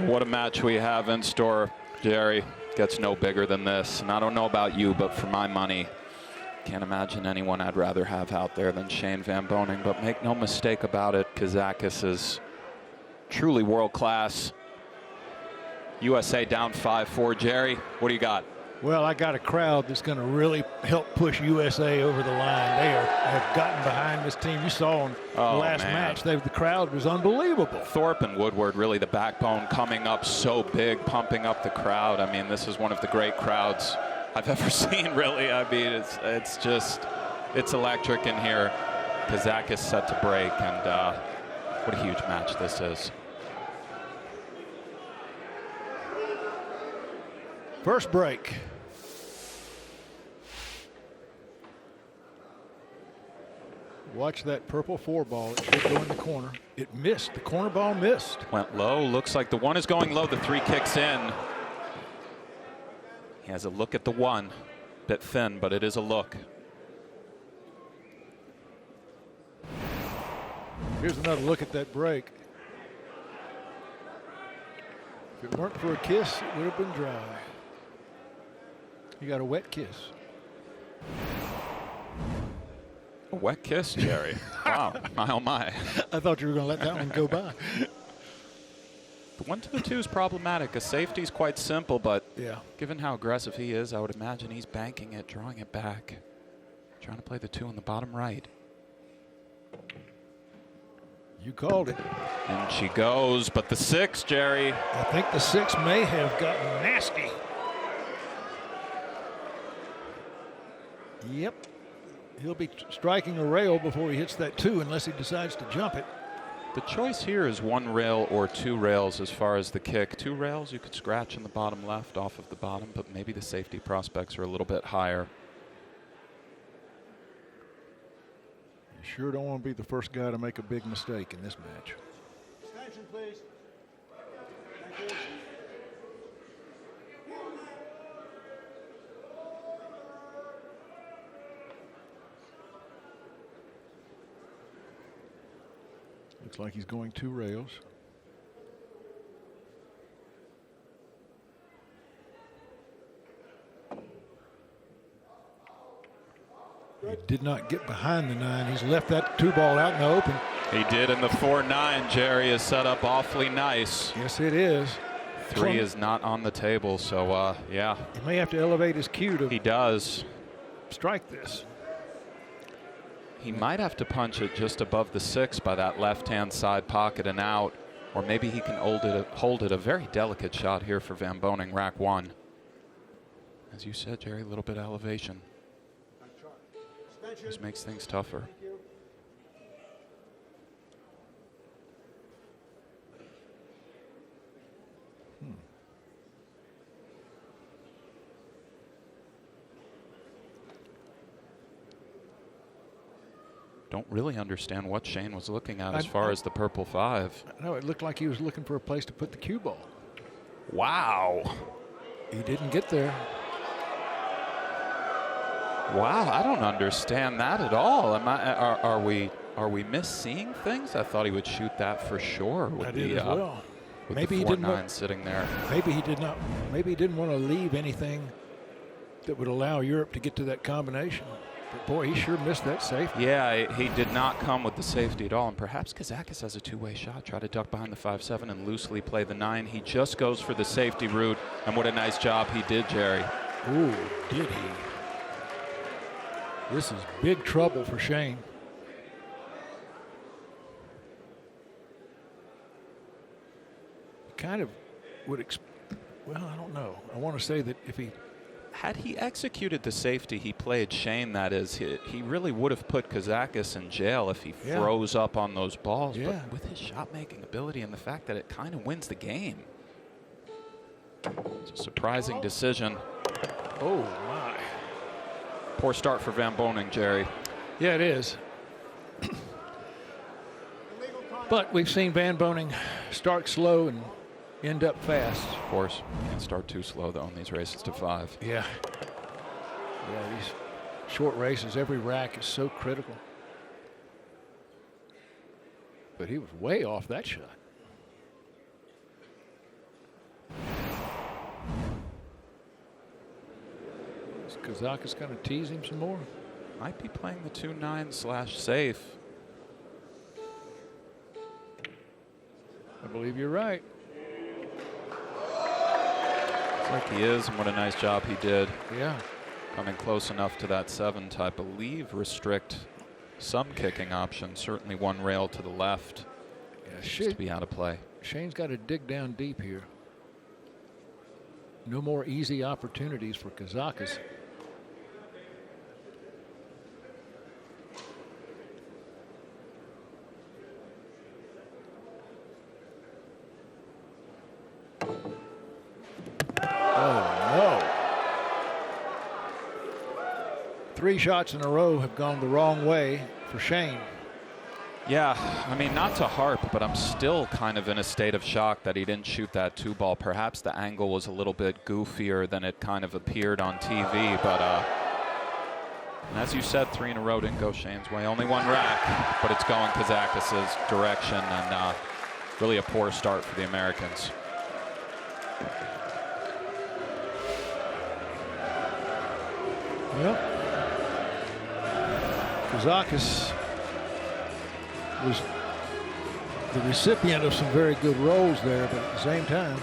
What a match we have in store, Jerry. Gets no bigger than this. And I don't know about you, but for my money, can't imagine anyone I'd rather have out there than Shane Van Boening. But make no mistake about it, Kazakis is truly world class. USA down 5-4. Jerry, what do you got? Well, I got a crowd that's going to really help push USA over the line. They have gotten behind this team. You saw in the last match, the crowd was unbelievable. Thorpe and Woodward, really the backbone, coming up so big, pumping up the crowd. I mean, this is one of the great crowds I've ever seen, really. I mean, it's electric in here. Kazakis set to break, and what a huge match this is. First break. Watch that purple 4-ball. It should go in the corner. It missed. The corner ball missed. Went low. Looks like the 1 is going low. The 3 kicks in. He has a look at the 1. Bit thin, but it is a look. Here's another look at that break. If it weren't for a kiss, it would have been dry. You got a wet kiss. A wet kiss, Jerry. Wow. My, oh, my. I thought you were going to let that one go by. The 1 to the 2 is problematic. A safety is quite simple, but yeah, given how aggressive he is, I would imagine he's banking it, drawing it back, trying to play the 2 on the bottom right. You called it. And she goes, but the 6, Jerry. I think the 6 may have gotten nasty. Yep. He'll be striking a rail before he hits that 2 unless he decides to jump it. The choice here is 1 rail or 2 rails as far as the kick. 2 rails you could scratch in the bottom left off of the bottom, but maybe the safety prospects are a little bit higher. You sure don't want to be the first guy to make a big mistake in this match. Extension, please. Thank you. Looks like he's going 2 rails. He did not get behind the 9. He's left that 2-ball out in the open. He did, and the 4-9, Jerry, is set up awfully nice. Yes, it is. 3 is not on the table, so yeah. He may have to elevate his cue to. He does. Strike this. He might have to punch it just above the 6 by that left-hand side pocket and out, or maybe he can hold it. A very delicate shot here for Van Boening, rack 1. As you said, Jerry, a little bit of elevation. Just makes things tougher. Don't really understand what Shane was looking at as far as the purple 5. No, it looked like he was looking for a place to put the cue ball. Wow. He didn't get there. Wow, I don't understand that at all. Are we misseeing things? I thought he would shoot that for sure. With I did as well. With maybe the he didn't 4-9 sitting there. Maybe he did not. Maybe he didn't want to leave anything that would allow Europe to get to that combination. But boy, he sure missed that safety. Yeah, he did not come with the safety at all. And perhaps Kazakis has a 2-way shot. Try to duck behind the 5-7 and loosely play the 9. He just goes for the safety route. And what a nice job he did, Jerry. Ooh, did he? This is big trouble for Shane. Kind of would, well, I don't know. I want to say that if he had he executed the safety he played, Shane, that is, he really would have put Kazakis in jail if he froze up on those balls. Yeah. But with his shot-making ability and the fact that it kind of wins the game, it's a surprising decision. Oh, my. Poor start for Van Boening, Jerry. Yeah, it is. But we've seen Van Boening start slow and end up fast. Of course. Can't start too slow, though, in these races to 5. Yeah. Yeah, these short races, every rack is so critical. But he was way off that shot. Is Kazakis going to tease him some more? Might be playing the 2-9/safe. I believe you're right. Looks like he is, and what a nice job he did. Yeah. Coming close enough to that 7 to, I believe, restrict some kicking options. Certainly one rail to the left. Yeah, Just to be out of play. Shane's got to dig down deep here. No more easy opportunities for Kazakis. Oh, no. 3 shots in a row have gone the wrong way for Shane. Yeah, I mean, not to harp, but I'm still kind of in a state of shock that he didn't shoot that 2-ball. Perhaps the angle was a little bit goofier than it kind of appeared on TV, but as you said, 3 in a row didn't go Shane's way. Only 1 rack, but it's going Kazakis' direction, and really a poor start for the Americans. Yep. Kazakis was the recipient of some very good rolls there, but at the same time,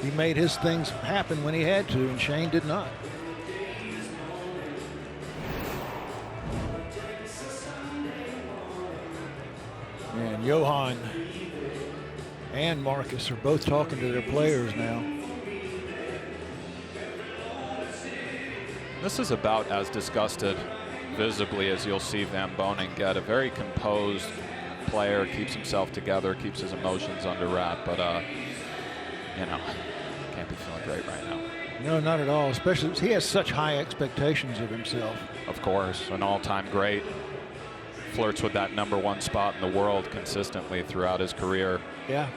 he made his things happen when he had to, and Shane did not. And Johan and Marcus are both talking to their players now. This is about as disgusted visibly as you'll see Van Boening get. A very composed player, keeps himself together, keeps his emotions under wrap, but you know, can't be feeling great right now. No, not at all, especially he has such high expectations of himself. Of course, an all-time great. Flirts with that #1 spot in the world consistently throughout his career. Yeah.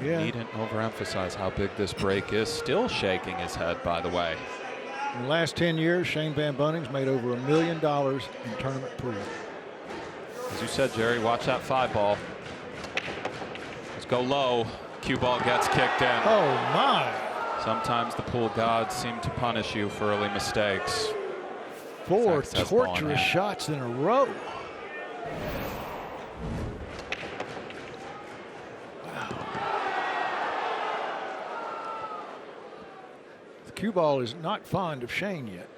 Yeah. Needn't overemphasize how big this break is. Still shaking his head, by the way. In the last 10 years, Shane Van Boening's made over $1 million in tournament pool. As you said, Jerry, watch that 5-ball. Let's go low. Cue ball gets kicked in. Oh, my. Sometimes the pool gods seem to punish you for early mistakes. 4 torturous shots in a row. Cue ball is not fond of Shane yet.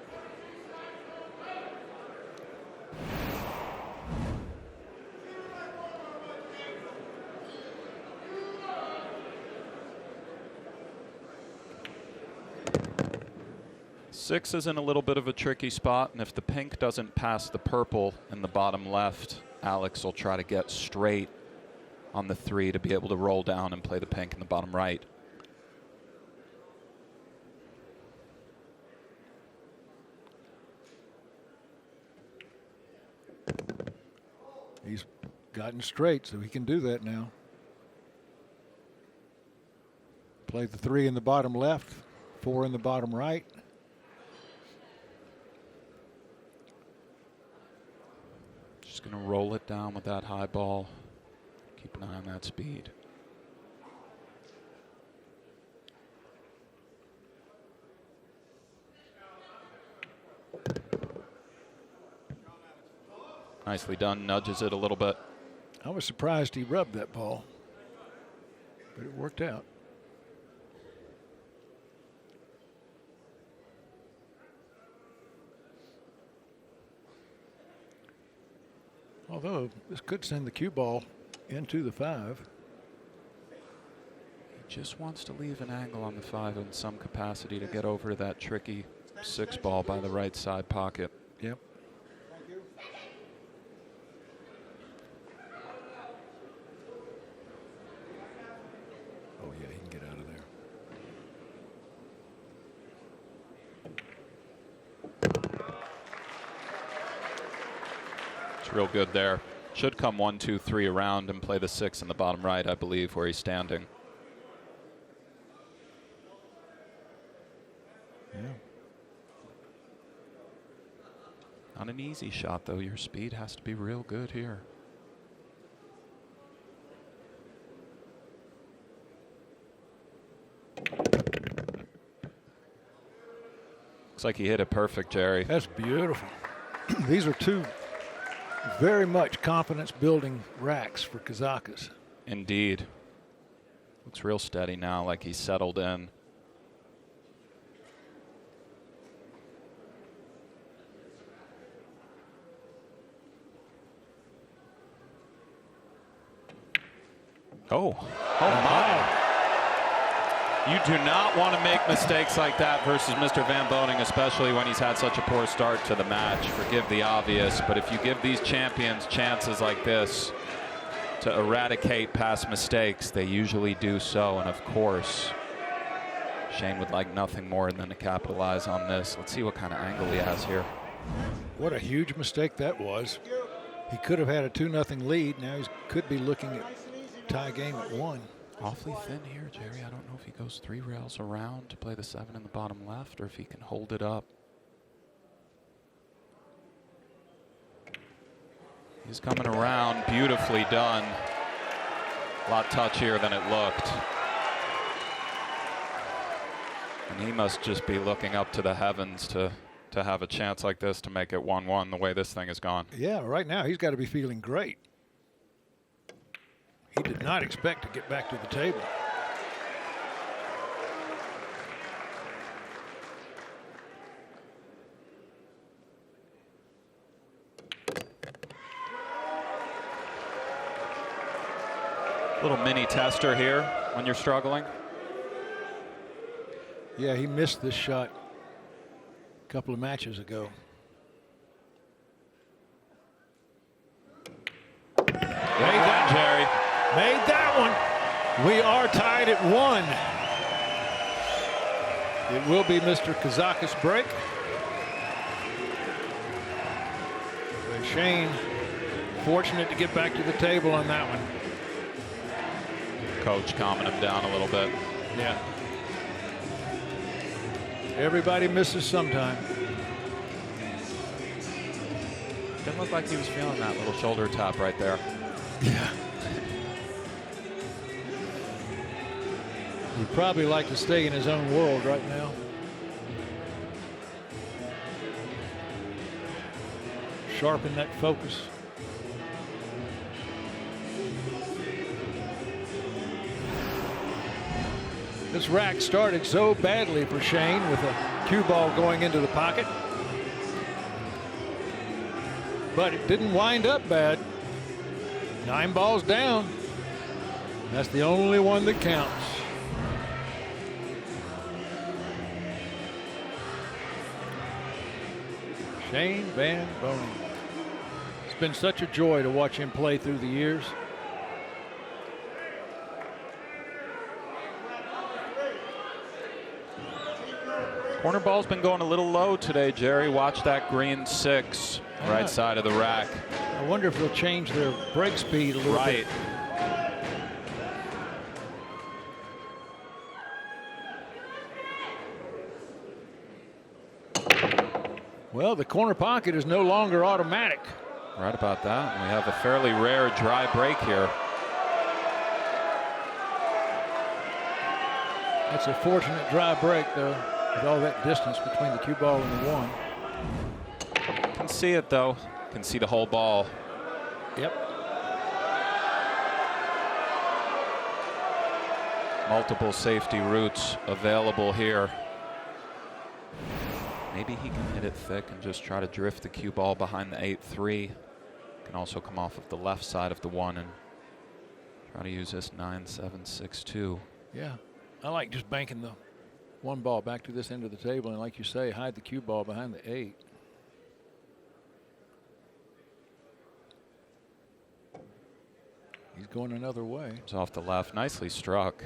Six is in a little bit of a tricky spot, and if the pink doesn't pass the purple in the bottom left, Alex will try to get straight on the 3 to be able to roll down and play the pink in the bottom right. He's gotten straight, so he can do that now. Play the 3 in the bottom left, 4 in the bottom right. Just going to roll it down with that high ball. Keep an eye on that speed. Nicely done, nudges it a little bit. I was surprised he rubbed that ball, but it worked out. Although this could send the cue ball into the 5. He just wants to leave an angle on the 5 in some capacity to get over to that tricky 6 ball by the right side pocket. Yep. Oh, yeah, he can get out of there. It's real good there. Should come 1, 2, 3 around and play the 6 in the bottom right, I believe, where he's standing. Yeah. Not an easy shot, though. Your speed has to be real good here. Looks like he hit it perfect, Jerry. That's beautiful. These are two very much confidence-building racks for Kazakis. Indeed. Looks real steady now, like he's settled in. Oh my. You do not want to make mistakes like that versus Mr. Van Boening, especially when he's had such a poor start to the match. Forgive the obvious, but if you give these champions chances like this to eradicate past mistakes, they usually do so. And of course, Shane would like nothing more than to capitalize on this. Let's see what kind of angle he has here. What a huge mistake that was. He could have had a 2-0 lead. Now he could be looking at tie game at 1. Awfully thin here, Jerry. I don't know if he goes 3 rails around to play the 7 in the bottom left or if he can hold it up. He's coming around, beautifully done. A lot touchier than it looked. And he must just be looking up to the heavens to have a chance like this to make it 1-1 the way this thing has gone. Yeah, right now he's got to be feeling great. He did not expect to get back to the table. Little mini tester here when you're struggling. Yeah, he missed this shot a couple of matches ago. Made that, Jerry. Made that one. We are tied at 1. It will be Mr. Kazakis' break. But Shane, fortunate to get back to the table on that one. Coach calming him down a little bit. Yeah. Everybody misses sometime. Didn't look like he was feeling that little shoulder tap right there. Yeah. He'd probably like to stay in his own world right now. Sharpen that focus. This rack started so badly for Shane with a cue ball going into the pocket. But it didn't wind up bad. 9 balls down. That's the only one that counts. Shane Van Boening. It's been such a joy to watch him play through the years. Corner ball's been going a little low today, Jerry. Watch that green 6, right side of the rack. I wonder if they'll change their break speed a little bit. Well, the corner pocket is no longer automatic. Right about that. We have a fairly rare dry break here. That's a fortunate dry break, though, with all that distance between the cue ball and the 1. Can see it, though. Can see the whole ball. Yep. Multiple safety routes available here. Maybe he can hit it thick and just try to drift the cue ball behind the 8-3. Can also come off of the left side of the 1 and try to use this 9-7-6-2. Yeah, I like just banking the 1 ball back to this end of the table and, like you say, hide the cue ball behind the 8. He's going another way. It's off the left. Nicely struck.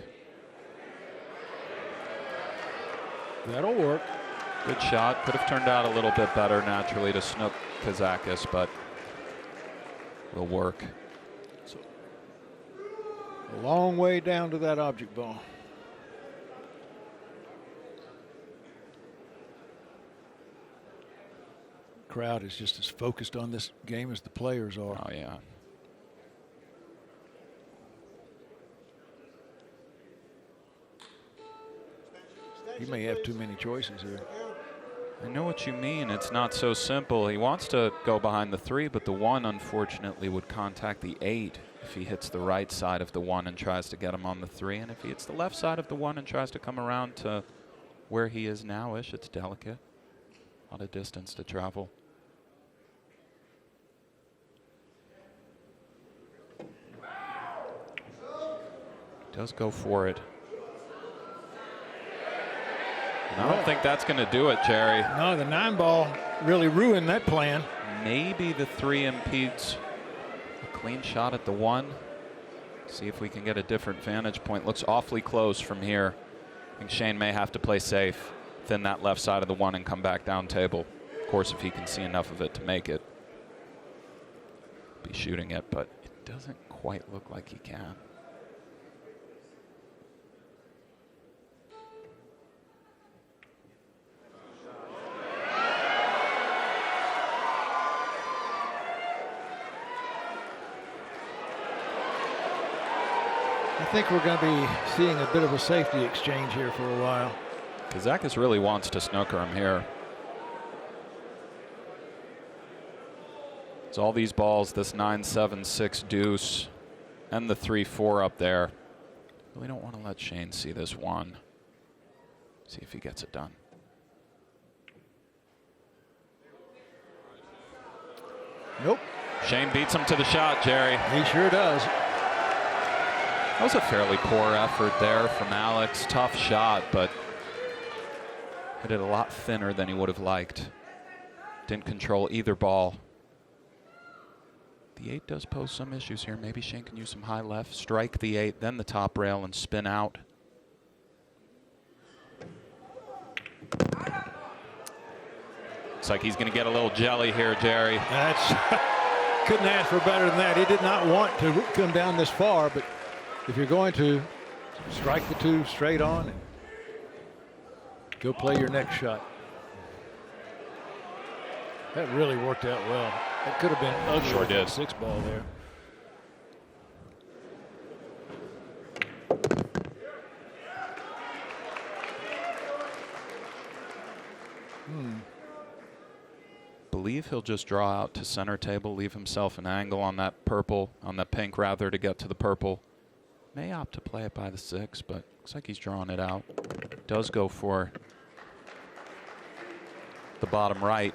That'll work. Good shot. Could have turned out a little bit better naturally to snook Kazakis, but will work. So, a long way down to that object ball. Crowd is just as focused on this game as the players are. Oh, yeah. He may have too many choices here. I know what you mean. It's not so simple. He wants to go behind the 3, but the 1 unfortunately would contact the 8 if he hits the right side of the 1 and tries to get him on the 3. And if he hits the left side of the 1 and tries to come around to where he is now-ish, it's delicate. A lot of distance to travel. Does go for it. And I don't think that's going to do it, Jerry. No, the 9 ball really ruined that plan. Maybe the 3 impedes a clean shot at the 1. See if we can get a different vantage point. Looks awfully close from here. I think Shane may have to play safe, thin that left side of the 1 and come back down table. Of course, if he can see enough of it to make it. Be shooting it, but it doesn't quite look like he can. I think we're going to be seeing a bit of a safety exchange here for a while. Kazakis really wants to snooker him here. It's all these balls, this 9-7-6 deuce, and the 3-4 up there. Really don't want to let Shane see this 1. See if he gets it done. Nope. Shane beats him to the shot, Jerry. He sure does. That was a fairly poor effort there from Alex. Tough shot, but hit it a lot thinner than he would have liked. Didn't control either ball. The 8 does pose some issues here. Maybe Shane can use some high left, strike the 8, then the top rail, and spin out. Looks like he's going to get a little jelly here, Jerry. That's couldn't ask for better than that. He did not want to come down this far, but if you're going to strike the 2 straight on and go play your next shot. That really worked out well. That could have been ugly. Sure did. 6 ball there. Believe he'll just draw out to center table, leave himself an angle on that purple, on that pink rather, to get to the purple. May opt to play it by the 6, but looks like he's drawing it out. Does go for the bottom right.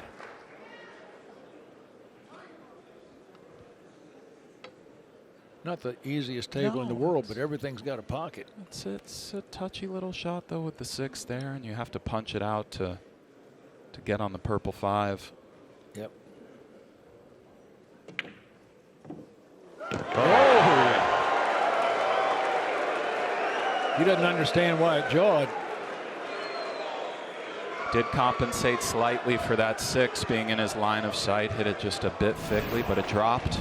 Not the easiest table in the world, but everything's got a pocket. It's a touchy little shot, though, with the 6 there, and you have to punch it out to get on the purple 5. Yep. Oh! He doesn't understand why it jawed. Did compensate slightly for that 6 being in his line of sight. Hit it just a bit thickly, but it dropped.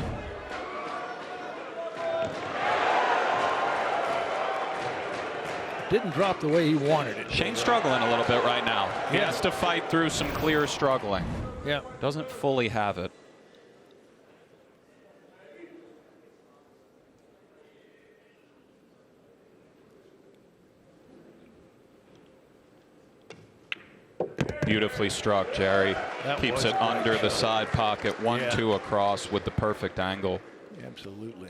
Didn't drop the way he wanted it. Shane's struggling a little bit right now. He Yeah. has to fight through some clear struggling. Yeah. Doesn't fully have it. Beautifully struck, Jerry. That Keeps was it a great under the shot. side pocket. 1-2 across with the perfect angle. Absolutely.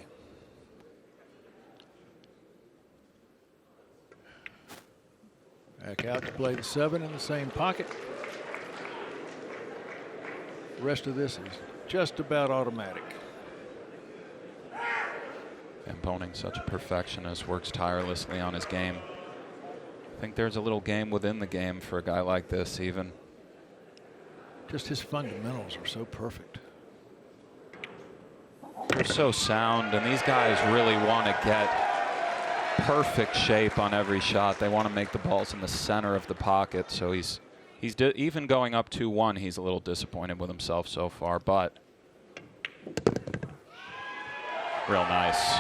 Back out to play the 7 in the same pocket. The rest of this is just about automatic. Van Boening, such a perfectionist, works tirelessly on his game. I think there's a little game within the game for a guy like this, even. Just his fundamentals are so perfect. They're so sound, and these guys really want to get perfect shape on every shot. They want to make the balls in the center of the pocket. So he's even going up 2-1, he's a little disappointed with himself so far, but real nice.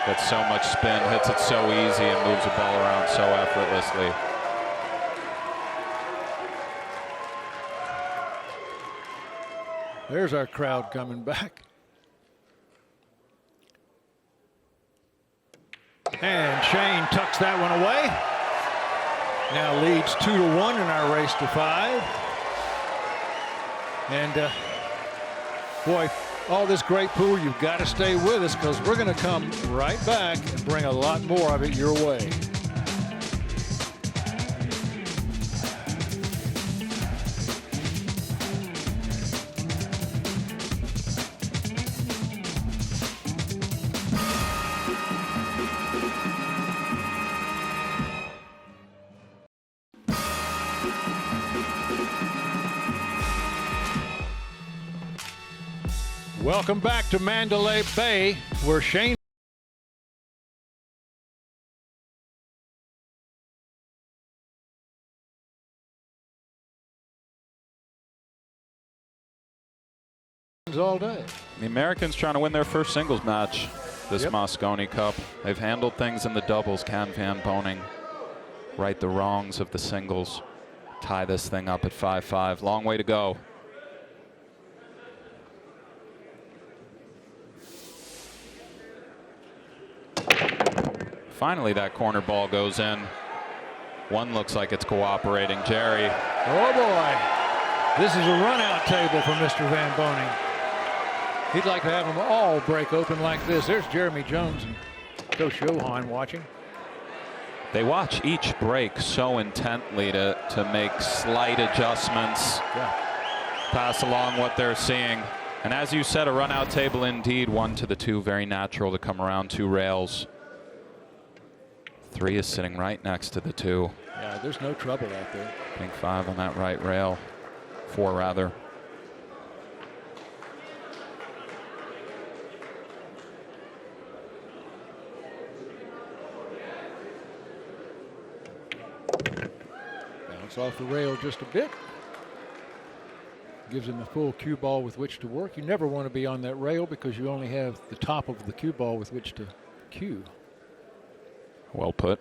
Gets so much spin, hits it so easy, and moves the ball around so effortlessly. There's our crowd coming back. And Shane tucks that one away. now leads 2-1 in our race to 5. And boy, all this great pool, you've got to stay with us because we're going to come right back and bring a lot more of it your way. Welcome back to Mandalay Bay, where Shane all day. The Americans trying to win their first singles match this Mosconi Cup. They've handled things in the doubles. Can Van Boening right the wrongs of the singles, tie this thing up at 5-5. Long way to go. Finally, that corner ball goes in. One looks like it's cooperating. Jerry. Oh boy, this is a run-out table for Mr. Van Boening. He'd like to have them all break open like this. There's Jeremy Jones and Coach Johan watching. They watch each break so intently to make slight adjustments, pass along what they're seeing. And as you said, a run-out table indeed. 1 to the 2, very natural to come around 2 rails. 3 is sitting right next to the 2. Yeah, there's no trouble out there. I think 5 on that right rail. 4 rather. Bounce off the rail just a bit. Gives him a full cue ball with which to work. You never want to be on that rail because you only have the top of the cue ball with which to cue. Well put.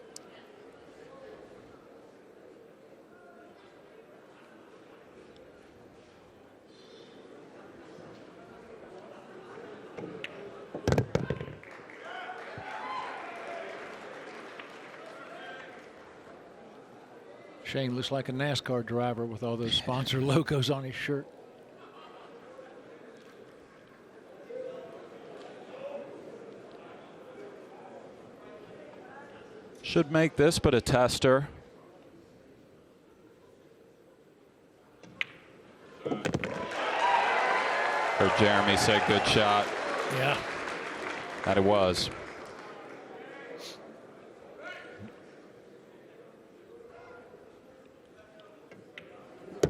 Shane looks like a NASCAR driver with all those sponsor logos on his shirt. Should make this, but a tester. Heard Jeremy say good shot. Yeah. That it was.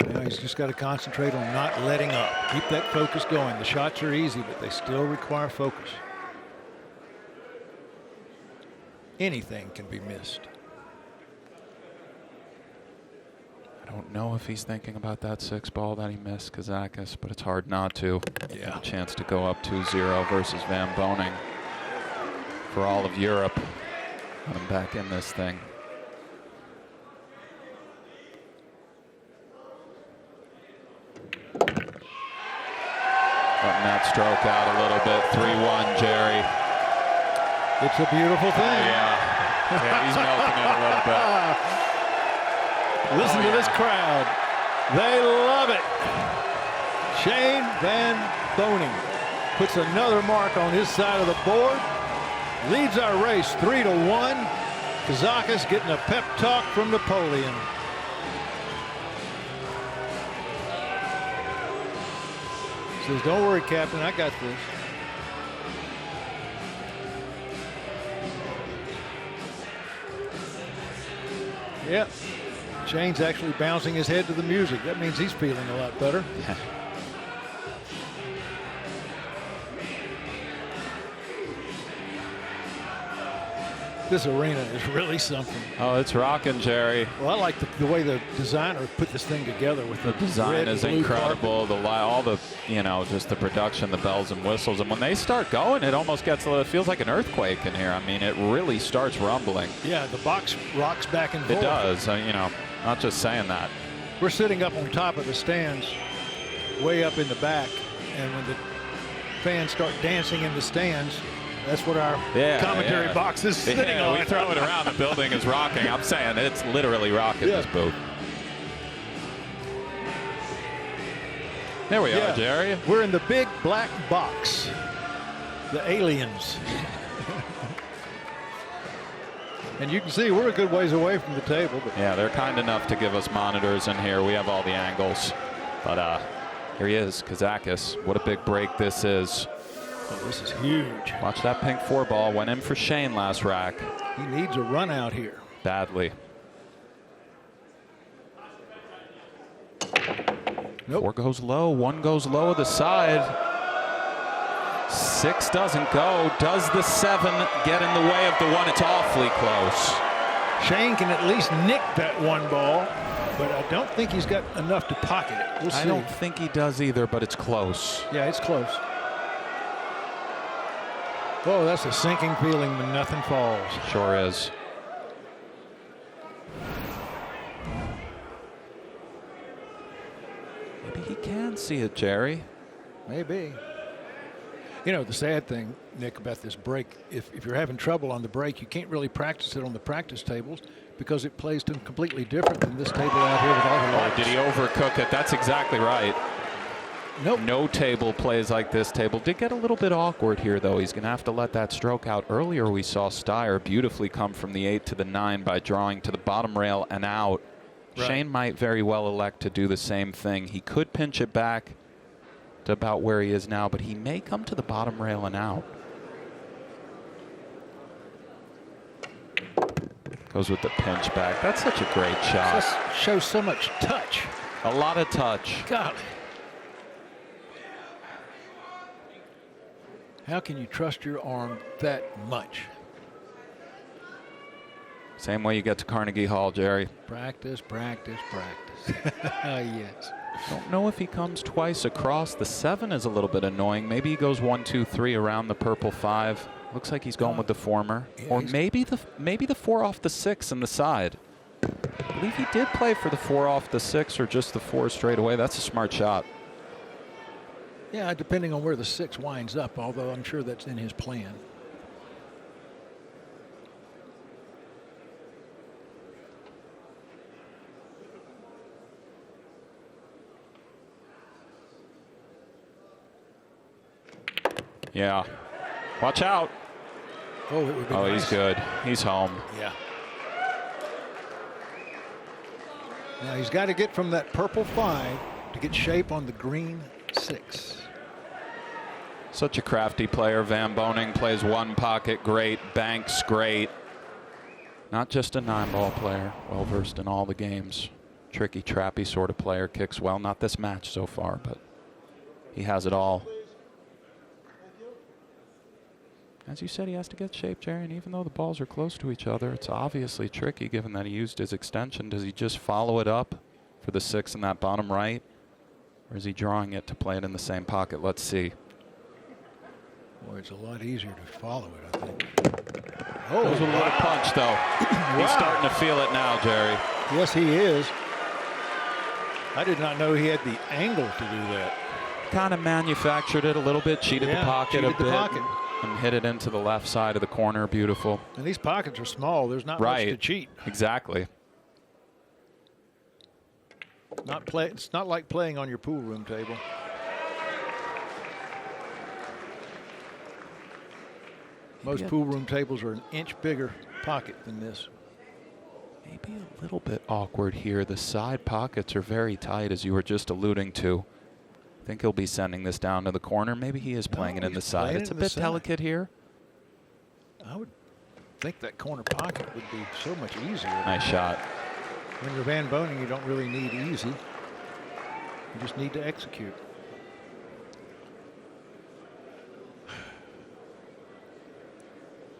Now he's just got to concentrate on not letting up. Keep that focus going. The shots are easy, but they still require focus. Anything can be missed. I don't know if he's thinking about that 6 ball that he missed Kazakis, but it's hard not to. Yeah. A chance to go up 2-0 versus Van Boening for all of Europe. Put him back in this thing. Letting that stroke out a little bit. 3-1, Jerry. It's a beautiful thing. Yeah, he's milking it a little bit. Listen to this crowd. They love it. Shane Van Boening puts another mark on his side of the board. Leads our race 3-1. Kazakis getting a pep talk from Napoleon. Says, don't worry, Captain, I got this. Yep. Shane's actually bouncing his head to the music. That means he's feeling a lot better. This arena is really something. Oh, it's rocking, Jerry. Well, I like the way the designer put this thing together with the design red is and blue incredible. carpet. All the, just the production, the bells and whistles, and when they start going, it almost gets it feels like an earthquake in here. I mean, it really starts rumbling. Yeah, the box rocks back and forth. It does. Not just saying that. We're sitting up on top of the stands, way up in the back, and when the fans start dancing in the stands, That's what our commentary box is sitting on. We throw it around. The building is rocking. I'm saying it's literally rocking this booth. There we are, Jerry. We're in the big black box. The aliens. And you can see we're a good ways away from the table. But yeah, they're kind enough to give us monitors in here. We have all the angles. But here he is, Kazakis. What a big break this is. Oh, this is huge. Watch that pink 4 ball. Went in for Shane last rack. He needs a run out here. Badly. Nope. 4 goes low. 1 goes low of the side. 6 doesn't go. Does the 7 get in the way of the 1? It's awfully close. Shane can at least nick that 1 ball, but I don't think he's got enough to pocket it. We'll see. I don't think he does either, but it's close. Yeah, it's close. Oh, that's a sinking feeling when nothing falls. Sure is. Maybe he can see it, Jerry. Maybe. You know, the sad thing, Nick, about this break, if you're having trouble on the break, you can't really practice it on the practice tables because it plays completely different than this table out here with all the lights. Did he overcook it? That's exactly right. Nope. No table plays like this table. Did get a little bit awkward here, though. He's going to have to let that stroke out. Earlier, we saw Steyer beautifully come from the 8 to the 9 by drawing to the bottom rail and out. Right. Shane might very well elect to do the same thing. He could pinch it back to about where he is now, but he may come to the bottom rail and out. Goes with the pinch back. That's such a great shot. Just shows so much touch. A lot of touch. God. How can you trust your arm that much? Same way you get to Carnegie Hall, Jerry. Practice, practice, practice. Yes. Don't know if he comes twice across. The 7 is a little bit annoying. Maybe he goes 1, 2, 3 around the purple 5. Looks like he's going with the former. Yeah, or maybe the 4 off the 6 and the side. I believe he did play for the 4 off the 6 or just the 4 straight away. That's a smart shot. Yeah, depending on where the 6 winds up, although I'm sure that's in his plan. Yeah. Watch out. Oh, it would be nice. He's good. He's home. Yeah. Now he's got to get from that purple 5 to get shape on the green 6. Such a crafty player. Van Boening plays 1 pocket great. Banks great. Not just a 9-ball player. Well versed in all the games. Tricky, trappy sort of player. Kicks well. Not this match so far, but he has it all. As you said, he has to get shape, Jerry, and even though the balls are close to each other, it's obviously tricky given that he used his extension. Does he just follow it up for the 6 in that bottom right? Or is he drawing it to play it in the same pocket? Let's see. Boy, it's a lot easier to follow it, I think. Oh, there's a little punch, though. Wow. He's starting to feel it now, Jerry. Yes, he is. I did not know he had the angle to do that. Kind of manufactured it a little bit, cheated the pocket a bit. And hit it into the left side of the corner. Beautiful. And these pockets are small. There's not much to cheat. Exactly. It's not like playing on your pool room table. Most pool room tables are an inch bigger pocket than this. Maybe a little bit awkward here. The side pockets are very tight, as you were just alluding to. I think he'll be sending this down to the corner. Maybe he is playing it in the side. It's a bit delicate here. I would think that corner pocket would be so much easier. Nice shot. When you're Van Boening, you don't really need easy. You just need to execute.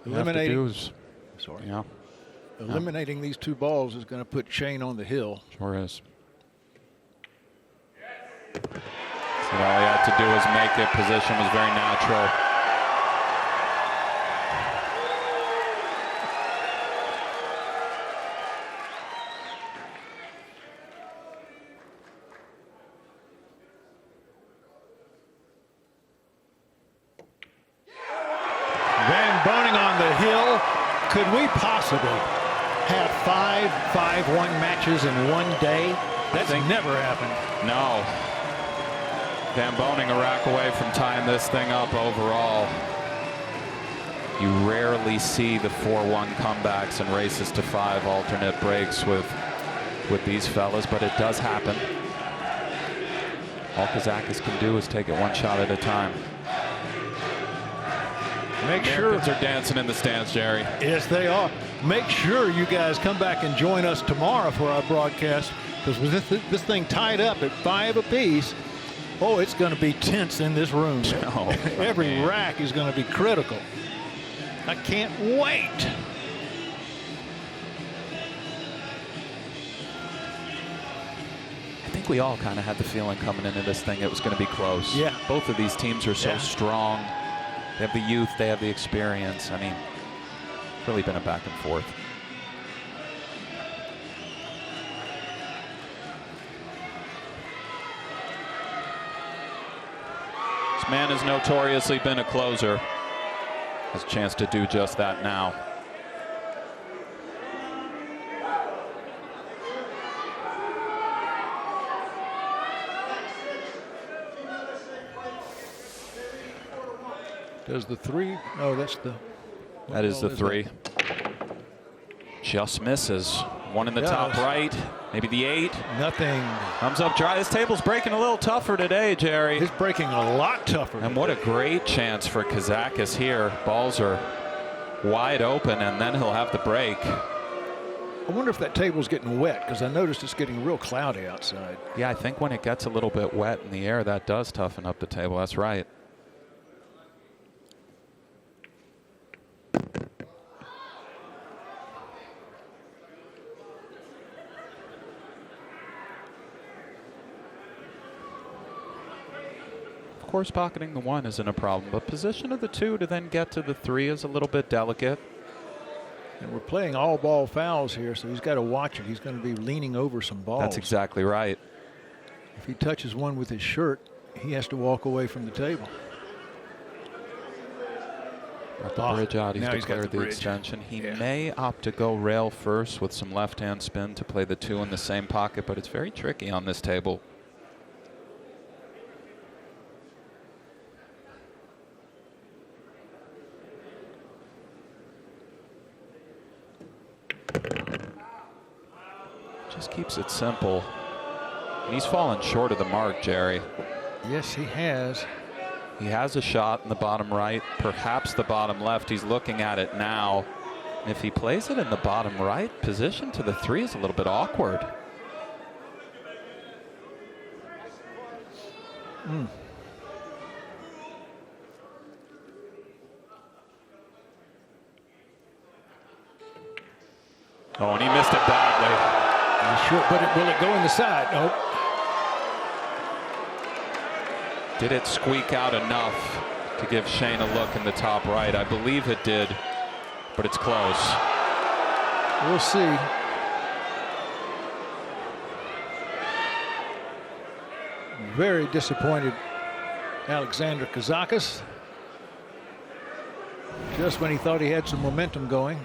Eliminating these 2 balls is going to put Shane on the hill. Sure is. So all he had to do was make it. Position was very natural. Could we possibly have 5 5-1 matches in one day? That's never happened. No. Van Boening a rack away from tying this thing up overall. You rarely see the 4-1 comebacks and races to 5 alternate breaks with these fellas, but it does happen. All Kazakis can do is take it one shot at a time. Make sure Americans are dancing in the stands, Jerry. Yes, they are. Make sure you guys come back and join us tomorrow for our broadcast, because with this thing tied up at 5 apiece, oh, it's going to be tense in this room. Oh, every rack is going to be critical. I can't wait. I think we all kind of had the feeling coming into this thing it was going to be close. Yeah. Both of these teams are so strong. They have the youth, they have the experience. I mean, really been a back and forth. This man has notoriously been a closer. Has a chance to do just that now. Does the 3? Oh, that's the. That is the 3. Just misses. One in the top right, maybe the 8. Nothing. Thumbs up dry. This table's breaking a little tougher today, Jerry. It's breaking a lot tougher. And what a great chance for Kazakis here. Balls are wide open, and then he'll have the break. I wonder if that table's getting wet, because I noticed it's getting real cloudy outside. Yeah, I think when it gets a little bit wet in the air, that does toughen up the table. That's right. Of course, pocketing the 1 isn't a problem, but position of the 2 to then get to the 3 is a little bit delicate. And we're playing all ball fouls here, so he's got to watch it. He's going to be leaning over some balls. That's exactly right. If he touches one with his shirt, he has to walk away from the table. Got the bridge out. He's now he's got declared the the bridge. extension. He may opt to go rail first with some left-hand spin to play the 2 in the same pocket, but it's very tricky on this table. Just keeps it simple. And he's fallen short of the mark, Jerry. Yes, he has. He has a shot in the bottom right, perhaps the bottom left. He's looking at it now. And if he plays it in the bottom right, position to the 3 is a little bit awkward. Oh, and he missed it badly. Sure, but will it go in the side? Nope. Did it squeak out enough to give Shane a look in the top right? I believe it did, but it's close. We'll see. Very disappointed Alexander Kazakis. Just when he thought he had some momentum going.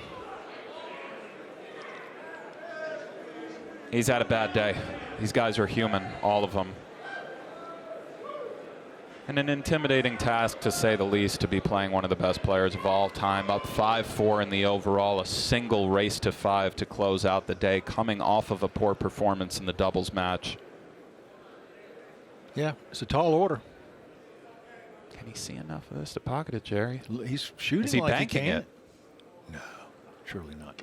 He's had a bad day. These guys are human, all of them. And an intimidating task, to say the least, to be playing one of the best players of all time. Up 5-4 in the overall, a single race to 5 to close out the day, coming off of a poor performance in the doubles match. Yeah, it's a tall order. Can he see enough of this to pocket it, Jerry? He's shooting Is he like banking he can. it? No, surely not.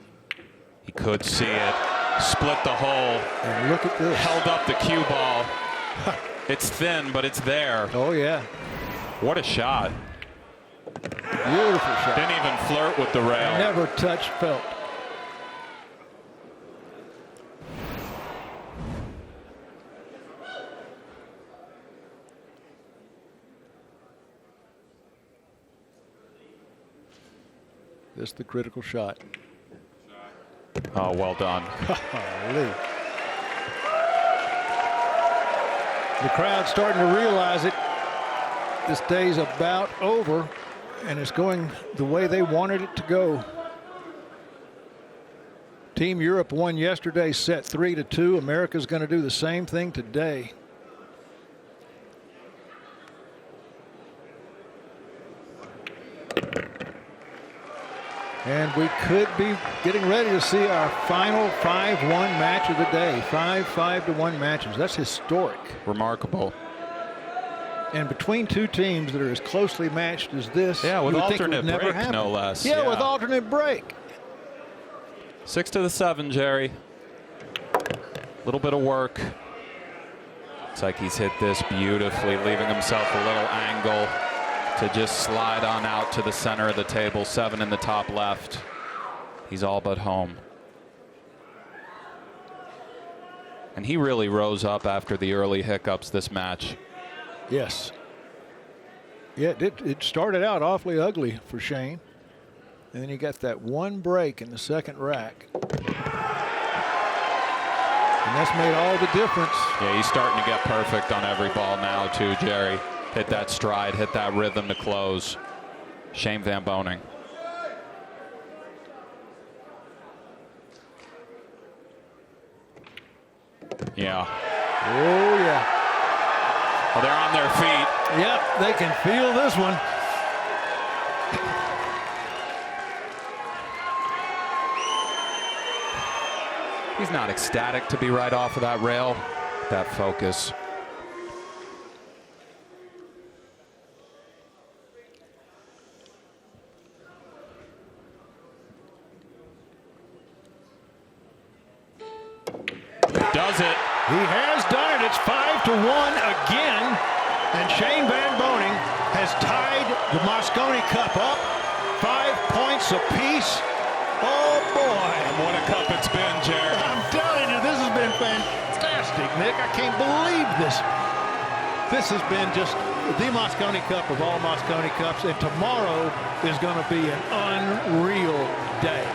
He could see it. Split the hole. And look at this. Held up the cue ball. It's thin, but it's there. Oh, yeah. What a shot. Beautiful shot. Didn't even flirt with the rail. Never touched felt. This is the critical shot. Oh, well done. Golly. The crowd's starting to realize it. This day's about over, and it's going the way they wanted it to go. Team Europe won yesterday, set 3-2. America's going to do the same thing today. And we could be getting ready to see our final 5-1 match of the day. 5-1 matches. That's historic. Remarkable. And between two teams that are as closely matched as this, yeah, with you would think it alternate would never break, happen. no less. Yeah, with alternate break. 6-7, Jerry. Little bit of work. Looks like he's hit this beautifully, leaving himself a little angle to just slide on out to the center of the table. 7 in the top left. He's all but home. And he really rose up after the early hiccups this match. Yes. Yeah, it started out awfully ugly for Shane. And then he got that one break in the second rack. And that's made all the difference. Yeah, he's starting to get perfect on every ball now too, Jerry. Hit that stride, hit that rhythm to close. Shane Van Boening. Yeah. Oh, yeah. Well, they're on their feet. Yep, they can feel this one. He's not ecstatic to be right off of that rail. That focus. Does it. He has done it. It's 5-1 again. And Shane Van Boening has tied the Mosconi Cup up. 5 points apiece. Oh, boy. And what a cup it's been, Jerry. I'm telling you, this has been fantastic, Nick. I can't believe this. This has been just the Mosconi Cup of all Mosconi Cups. And tomorrow is going to be an unreal day.